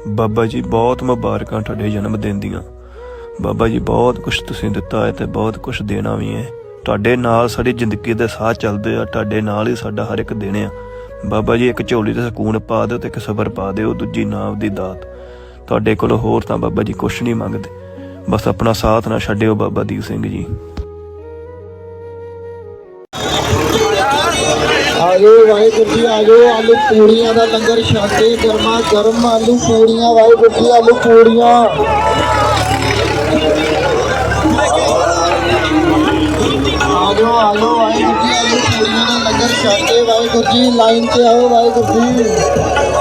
बाबा जी बहुत मुबारकां तुहाडे जन्म दिन दियां। बाबा जी बहुत कुछ तुसीं दिता है ते बहुत कुछ देना भी है। तुहाडे नाल साडी जिंदगी दे साथ चलदे आ, तुहाडे नाल ही साडा हर एक दिन आ। बाबा जी एक झोली ते सकून पा दिओ ते एक सबर पा दिओ, दूजी नाम दी दात। तुहाडे कोलों होर तां बाबा जी कुछ नहीं मंगदे, बस अपना साथ ना छड्डिओ बाबा दीप सिंह जी। आजो वाहेगुरु जी आजो, आलू पूड़ियां का लंगर छाके गर्मा गर्म आलू पूड़ियां, वाहेगुरु जी आलू पूड़ियां। आजो आजो वाहेगुरु जी आलू पूड़ियां का लंगर छाके, वाहेगुरु जी लाइन से आओ वाहेगुरु जी।